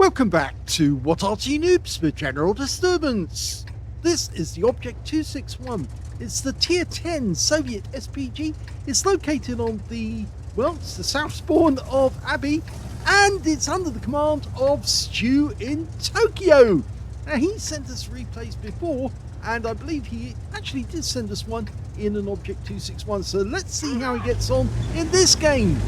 Welcome back to What Arty Noobs for General Disturbance. This is the Object 261. It's the Tier 10 Soviet SPG. It's located on the, well, it's the south spawn of Abbey, and it's under the command of StuInTokyo. Now, he sent us replays before, and I believe he actually did send us one in an Object 261. So let's see how he gets on in this game.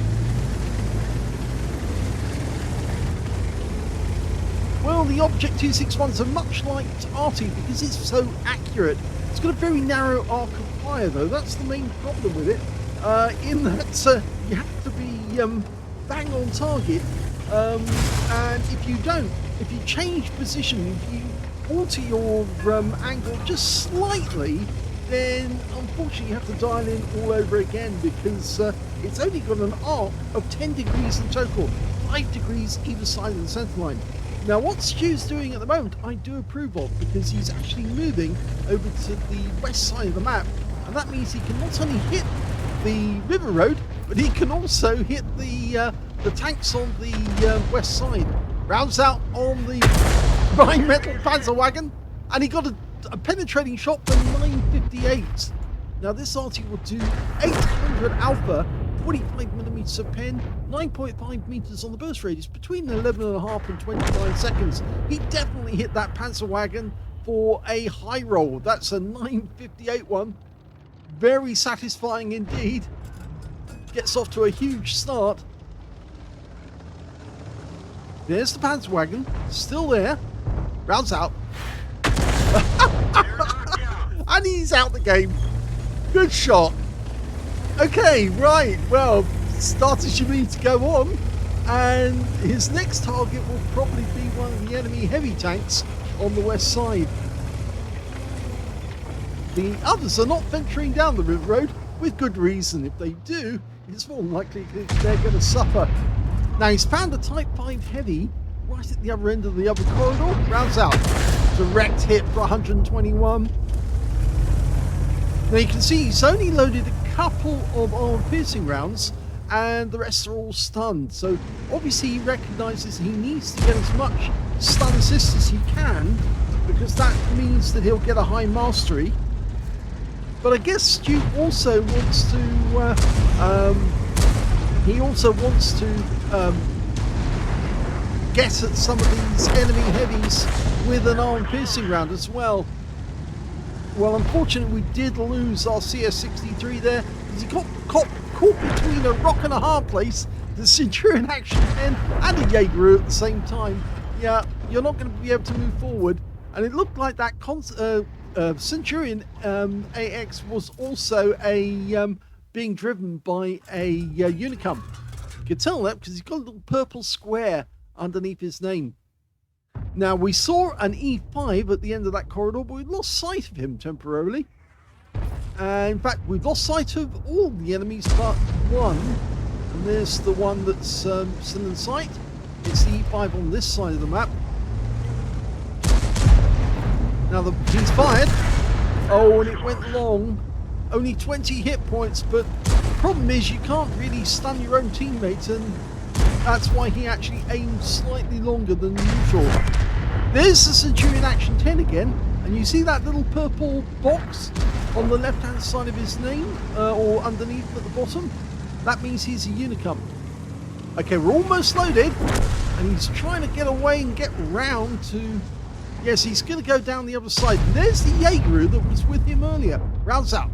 Well, the Object 261s are much like Arty because it's so accurate. It's got a very narrow arc of fire, though. That's the main problem with it. In that you have to be bang on target, and if you don't, if you change position, if you alter your angle just slightly, then unfortunately you have to dial in all over again because it's only got an arc of 10 degrees in total, 5 degrees either side of the center line. Now, what Stu's doing at the moment, I do approve of, because he's actually moving over to the west side of the map, and that means he can not only hit the river road, but he can also hit the tanks on the west side. Rounds out on the Rheinmetall Panzerwagen, and he got a penetrating shot for 958. Now, this Arty will do 800 alpha, 45mm of pen, 9.5 meters on the burst radius, between 11.5 and 25 seconds. He definitely hit that Panzerwagen for a high roll. That's a 958 one. Very satisfying indeed. Gets off to a huge start. There's the Panzerwagen, still there. Rounds out. And he's out the game. Good shot. Okay, right, well, starters you need to go on, and his next target will probably be one of the enemy heavy tanks on the west side. The others are not venturing down the river road, with good reason. If they do, it's more likely that they're going to suffer. Now, he's found a Type 5 heavy right at the other end of the other corridor. Rounds out. Direct hit for 121. Now, you can see he's only loaded a couple of armor-piercing rounds, and the rest are all stunned. So obviously he recognises he needs to get as much stun assist as he can, because that means that he'll get a high mastery. But I guess Stu also wants to get at some of these enemy heavies with an armor-piercing round as well. Well, unfortunately, we did lose our CS63 there, because he got caught between a rock and a hard place, the Centurion Action 10 and a Jaeger at the same time. Yeah, you're not going to be able to move forward. And it looked like that Centurion AX was also being driven by a Unicum. You can tell that because he's got a little purple square underneath his name. Now, we saw an E5 at the end of that corridor, but we lost sight of him temporarily. In fact, we've lost sight of all the enemies but one. And there's the one that's still in sight. It's the E5 on this side of the map. Now, he's fired. Oh, and it went long. Only 20 hit points, but the problem is you can't really stun your own teammates, and that's why he actually aimed slightly longer than usual. There's the Centurion Action 10 again, and you see that little purple box on the left-hand side of his name, or underneath at the bottom? That means he's a Unicum. Okay, we're almost loaded, and he's trying to get away and get round to... Yes, he's going to go down the other side. And there's the Jaeger that was with him earlier. Rounds out.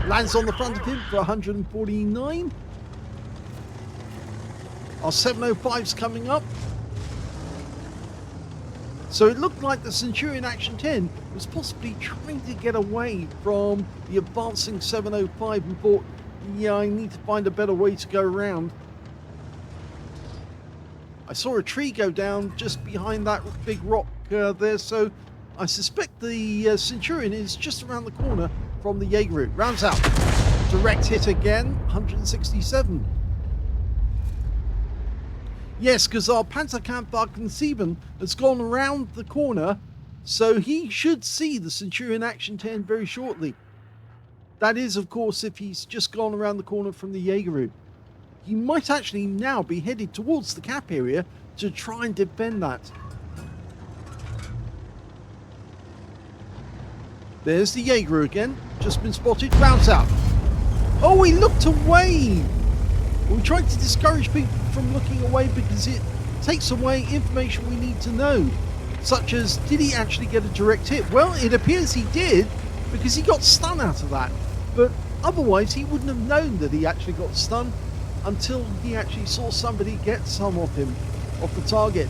Lands on the front of him for 149. Our 705's coming up. So it looked like the Centurion Action 10 was possibly trying to get away from the advancing 705 and thought, yeah, I need to find a better way to go around. I saw a tree go down just behind that big rock there, so I suspect the Centurion is just around the corner from the Jaeger. Rounds out. Direct hit again, 167. Yes, because our Panzerkampfwagen 7 has gone around the corner, so he should see the Centurion Action 10 very shortly. That is, of course, if he's just gone around the corner from the Jaeger. He might actually now be headed towards the cap area to try and defend that. There's the Jaeger again. Just been spotted. Rounds out. Oh, he looked away. We tried to discourage people from looking away because it takes away information we need to know. Such as, did he actually get a direct hit? Well, it appears he did because he got stun out of that. But otherwise, he wouldn't have known that he actually got stunned until he actually saw somebody get some of him off the target.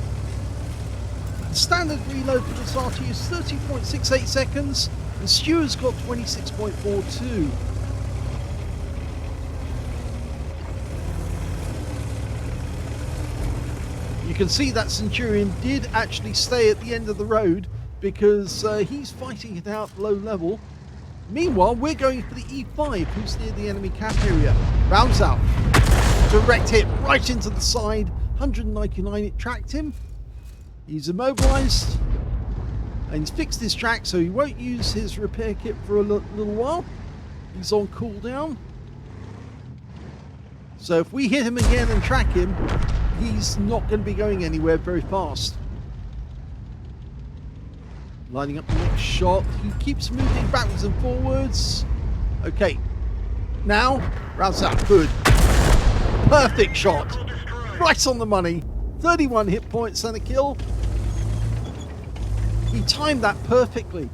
The standard reload for this Arty is 30.68 seconds, and Stu has got 26.42. You can see that Centurion did actually stay at the end of the road because he's fighting it out low level. Meanwhile, we're going for the E5, who's near the enemy cap area. Rounds out. Direct hit right into the side. 199, it tracked him. He's immobilized. And he's fixed his track, so he won't use his repair kit for a little while. He's on cooldown. So if we hit him again and track him, he's not going to be going anywhere very fast. Lining up the next shot. He keeps moving backwards and forwards. Okay. Now, rounds out. Good. Perfect shot. Right on the money. 31 hit points and a kill. He timed that perfectly.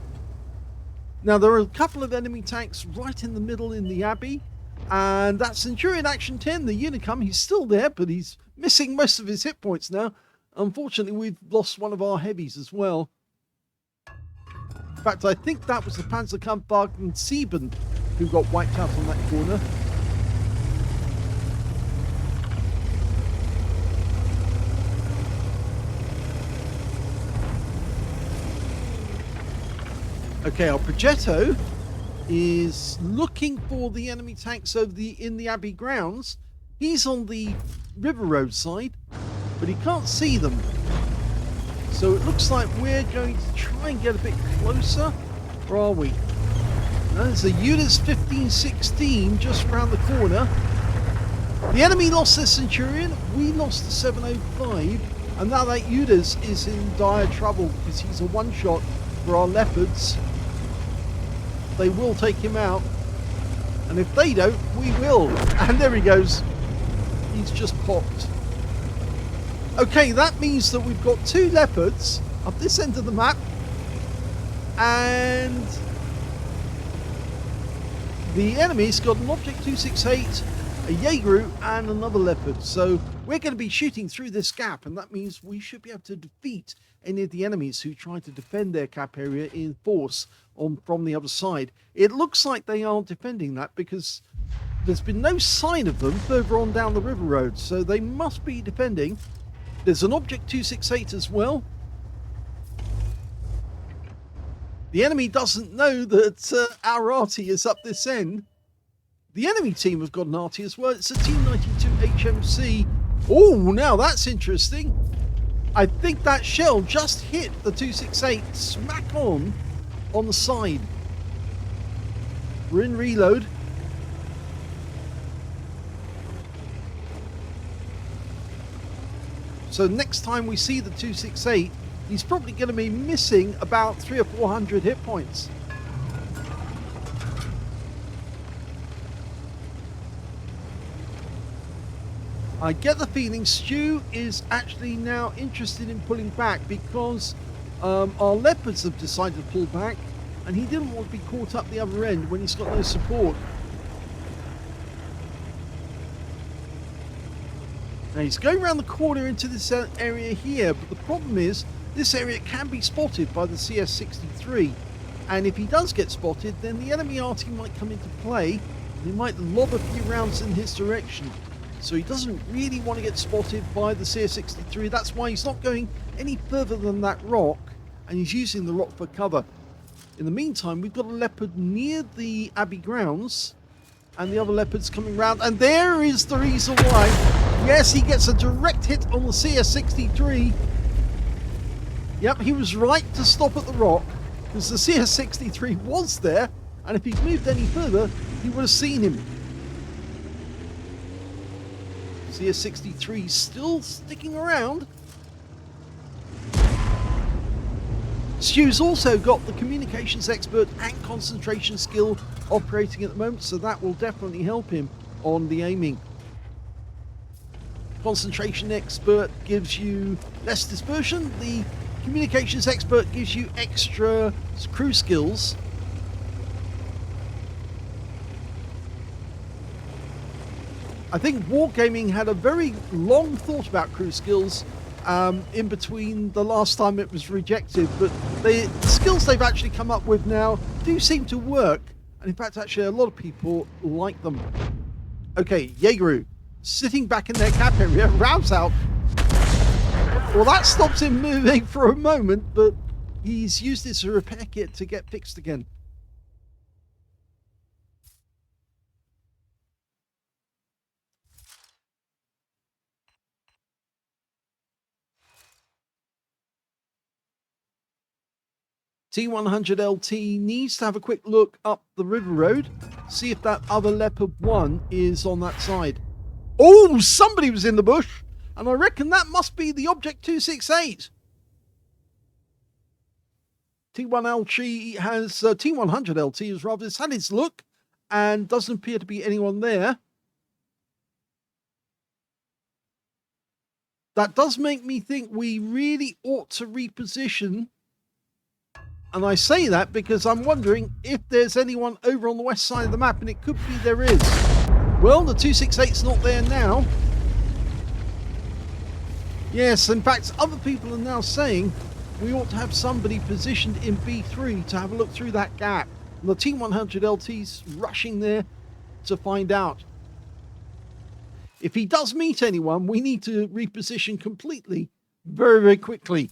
Now, there are a couple of enemy tanks right in the middle in the Abbey. And that Centurion Action 10, the Unicum, he's still there, but he's missing most of his hit points now. Unfortunately, we've lost one of our heavies as well. In fact, I think that was the Panzerkampfwagen 7 who got wiped out on that corner. Okay, our Progetto is looking for the enemy tanks over in the Abbey grounds. He's on the river road side, but he can't see them. So it looks like we're going to try and get a bit closer. Where are we? There's a UDAS 1516 just around the corner. The enemy lost their Centurion. We lost the 705. And now that UDAS is in dire trouble because he's a one-shot for our Leopards. They will take him out. And if they don't, we will. And there he goes. He's just popped. Okay, that means that we've got two Leopards up this end of the map. And the enemy's got an Object 268, a Jaeger, and another Leopard. So we're going to be shooting through this gap, and that means we should be able to defeat any of the enemies who try to defend their cap area in force from the other side. It looks like they are defending that because there's been no sign of them further on down the river road, so they must be defending. There's an Object 268 as well. The enemy doesn't know that our Arty is up this end. The enemy team have got an Arty as well. It's a Team 92 HMC. Oh, now that's interesting. I think that shell just hit the 268 smack on the side. We're in reload. So next time we see the 268, he's probably going to be missing about 300 or 400 hit points. I get the feeling Stu is actually now interested in pulling back because our Leopards have decided to pull back and he didn't want to be caught up the other end when he's got no support. Now he's going around the corner into this area here, but the problem is this area can be spotted by the CS63, and if he does get spotted, then the enemy Arty might come into play and he might lob a few rounds in his direction. So he doesn't really want to get spotted by the CS63. That's why he's not going any further than that rock, and he's using the rock for cover. In the meantime, we've got a Leopard near the Abbey grounds, and the other Leopard's coming round, and there is the reason why. Yes, he gets a direct hit on the CS63. Yep, he was right to stop at the rock, because the CS63 was there, and if he'd moved any further, he would have seen him. CS63 still sticking around. Stu's also got the communications expert and concentration skill operating at the moment, so that will definitely help him on the aiming. Concentration expert gives you less dispersion. The communications expert gives you extra crew skills. I think Wargaming had a very long thought about crew skills in between the last time it was rejected, but the skills they've actually come up with now do seem to work, and in fact actually a lot of people like them. Okay, Jaegeru sitting back in their cap area, rounds out. Well, that stops him moving for a moment, but he's used his repair kit to get fixed again. T100LT needs to have a quick look up the river road, see if that other Leopard 1 is on that side. Oh, somebody was in the bush, and I reckon that must be the Object 268. T1LT has T100LT has rather had its look, and doesn't appear to be anyone there. That does make me think we really ought to reposition. And I say that because I'm wondering if there's anyone over on the west side of the map, and it could be there is. Well, the 268's not there now. Yes, in fact, other people are now saying we ought to have somebody positioned in B3 to have a look through that gap. And the T100LT's rushing there to find out. If he does meet anyone, we need to reposition completely very, very quickly.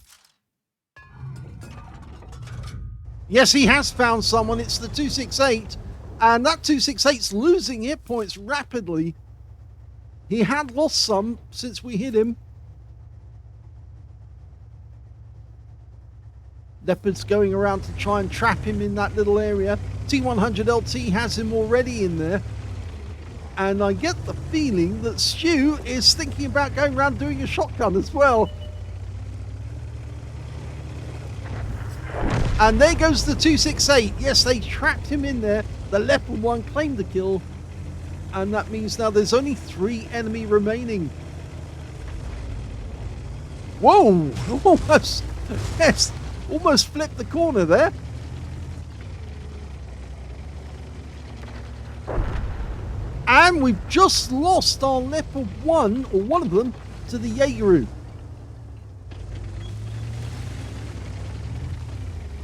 Yes, he has found someone. It's the 268. And that 268's losing hit points rapidly. He had lost some since we hit him. Leopard's going around to try and trap him in that little area. T100LT has him already in there. And I get the feeling that Stu is thinking about going around doing a shotgun as well. And there goes the 268. Yes, they trapped him in there. The Leopard 1 claimed the kill. And that means now there's only 3 enemy remaining. Whoa! Almost, yes, almost flipped the corner there. And we've just lost our Leopard 1, or one of them, to the Jaegeru.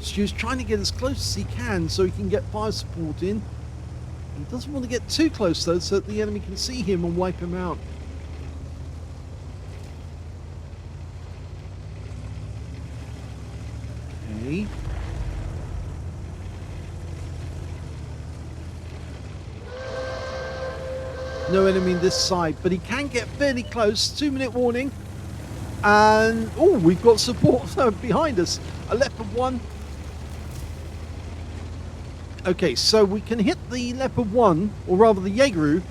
Stu's trying to get as close as he can so he can get fire support in. He doesn't want to get too close though, so that the enemy can see him and wipe him out. Okay. No enemy on this side, but he can get fairly close. 2-minute warning. And, oh, we've got support behind us. A Leopard 1. Okay, so we can hit the Leopard 1, or rather the Jaegeru,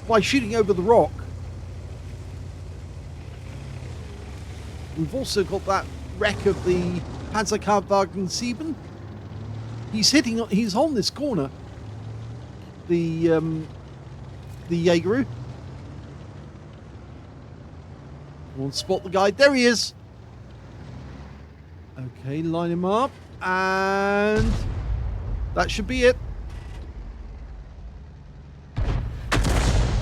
by shooting over the rock. We've also got that wreck of the Panzerkampfwagen 7. He's on this corner. The Jaegeru. We'll spot the guy. There he is. Okay, line him up. And that should be it.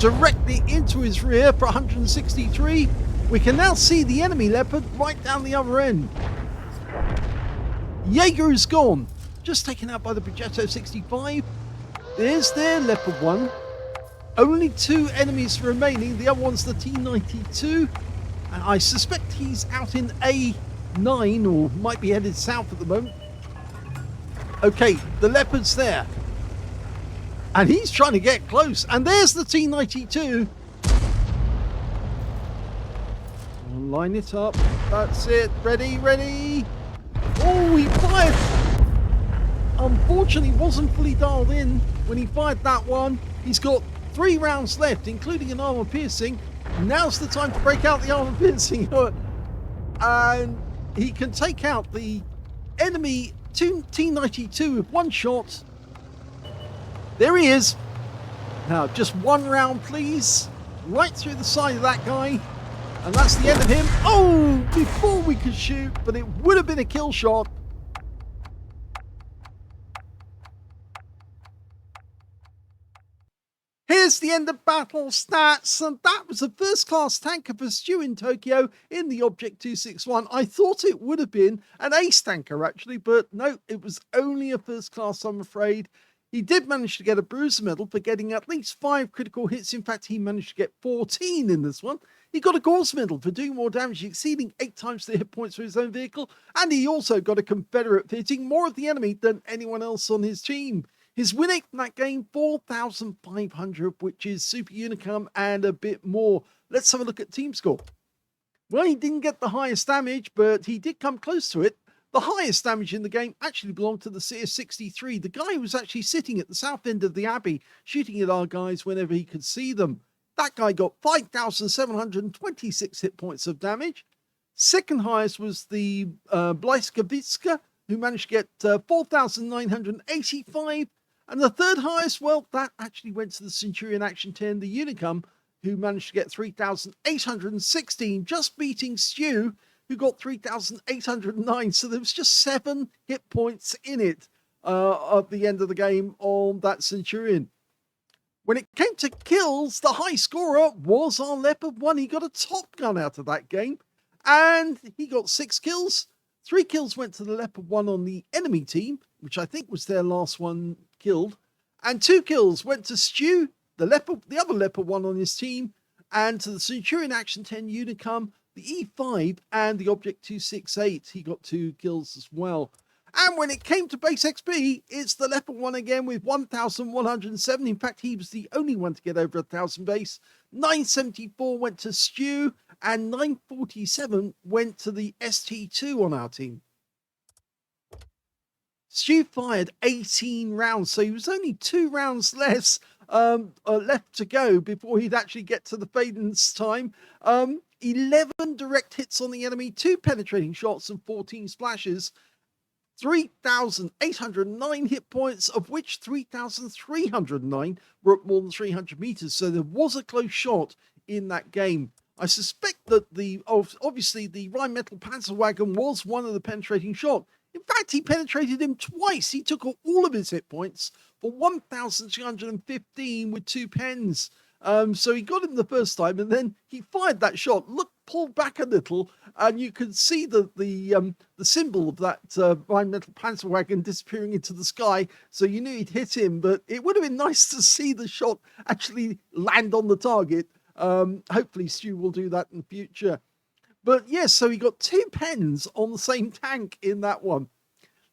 Directly into his rear for 163. We can now see the enemy Leopard right down the other end. Jaegeru's gone. Just taken out by the Progetto 65. There's their Leopard 1. Only 2 enemies remaining. The other one's the T92. And I suspect he's out in A9, or might be headed south at the moment. Okay, the Leopard's there. And he's trying to get close. And there's the T92. I'll line it up. That's it. Ready, ready. Oh, he fired. Unfortunately, wasn't fully dialed in when he fired that one. He's got 3 rounds left, including an armor piercing. Now's the time to break out the armor piercing. And he can take out the enemy T-92 with one shot. There he is. Now, just one round, please. Right through the side of that guy. And that's the end of him. Oh, before we could shoot, but it would have been a kill shot. Here's the end of battle stats, and that was a first-class tanker for StuInTokyo in the Object 261. I thought it would have been an ace tanker, actually, but no, it was only a first-class, I'm afraid. He did manage to get a bruiser medal for getting at least 5 critical hits. In fact, he managed to get 14 in this one. He got a Gauss medal for doing more damage, exceeding 8 times the hit points for his own vehicle, and he also got a Confederate for hitting more of the enemy than anyone else on his team. His win rate in that game, 4,500, which is super unicum and a bit more. Let's have a look at team score. Well, he didn't get the highest damage, but he did come close to it. The highest damage in the game actually belonged to the CS63, the guy who was actually sitting at the south end of the Abbey, shooting at our guys whenever he could see them. That guy got 5,726 hit points of damage. Second highest was the Blyskavitska, who managed to get 4,985. And the third highest, well, that actually went to the Centurion Action 10, the Unicum, who managed to get 3,816, just beating Stu, who got 3,809. So there was just 7 hit points in it at the end of the game on that Centurion. When it came to kills, the high scorer was our Leopard 1. He got a top gun out of that game, and he got 6 kills. 3 kills went to the Leopard 1 on the enemy team, which I think was their last one killed, and 2 kills went to Stu, the other Leopard 1 on his team, and to the Centurion Action 10 Unicum, the E5, and the Object 268. He got 2 kills as well. And when it came to base XP, it's the Leopard 1 again with 1,107. In fact, he was the only one to get over 1,000 base. 974 went to Stu, and 947 went to the ST2 on our team. Stu fired 18 rounds, so he was only 2 rounds less left to go before he'd actually get to the Faden's time. 11 direct hits on the enemy, 2 penetrating shots, and 14 splashes. 3,809 hit points, of which 3,309 were at more than 300 meters. So there was a close shot in that game. I suspect that obviously the Rheinmetall Panzerwagen was one of the penetrating shot. In fact, he penetrated him twice. He took all of his hit points for 1,215 with 2 pens. So he got him the first time, and then he fired that shot. Look, pulled back a little, and you could see the symbol of that Rheinmetall Panzerwagen disappearing into the sky. So you knew he'd hit him, but it would have been nice to see the shot actually land on the target. Hopefully Stu will do that in future. But yes, so he got 2 pens on the same tank in that one.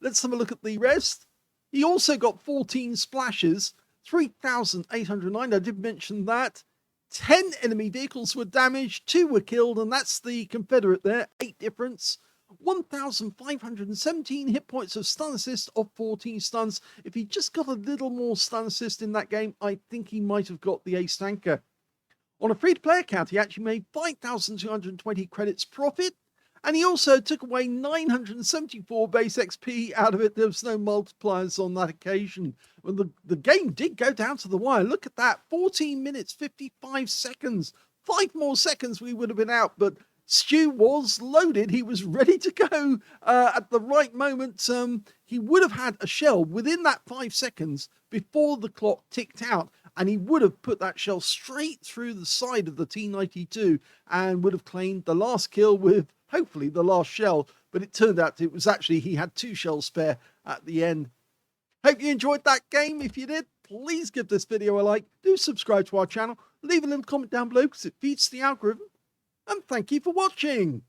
Let's have a look at the rest. He also got 14 splashes, 3,809. I did mention that. 10 enemy vehicles were damaged, 2 were killed, and that's the Confederate there, 8 difference. 1,517 hit points of stun assist of 14 stuns. If he just got a little more stun assist in that game, I think he might have got the ace tanker. On a free-to-play account, he actually made 5,220 credits profit, and he also took away 974 base XP out of it. There was no multipliers on that occasion. Well, the game did go down to the wire. Look at that, 14 minutes, 55 seconds. 5 more seconds we would have been out, but Stu was loaded. He was ready to go at the right moment. He would have had a shell within that 5 seconds before the clock ticked out, and he would have put that shell straight through the side of the T-92 and would have claimed the last kill with hopefully the last shell. But it turned out it was actually he had 2 shells spare at the end. Hope you enjoyed that game. If you did, please give this video a like. Do subscribe to our channel. Leave a little comment down below because it feeds the algorithm. And thank you for watching.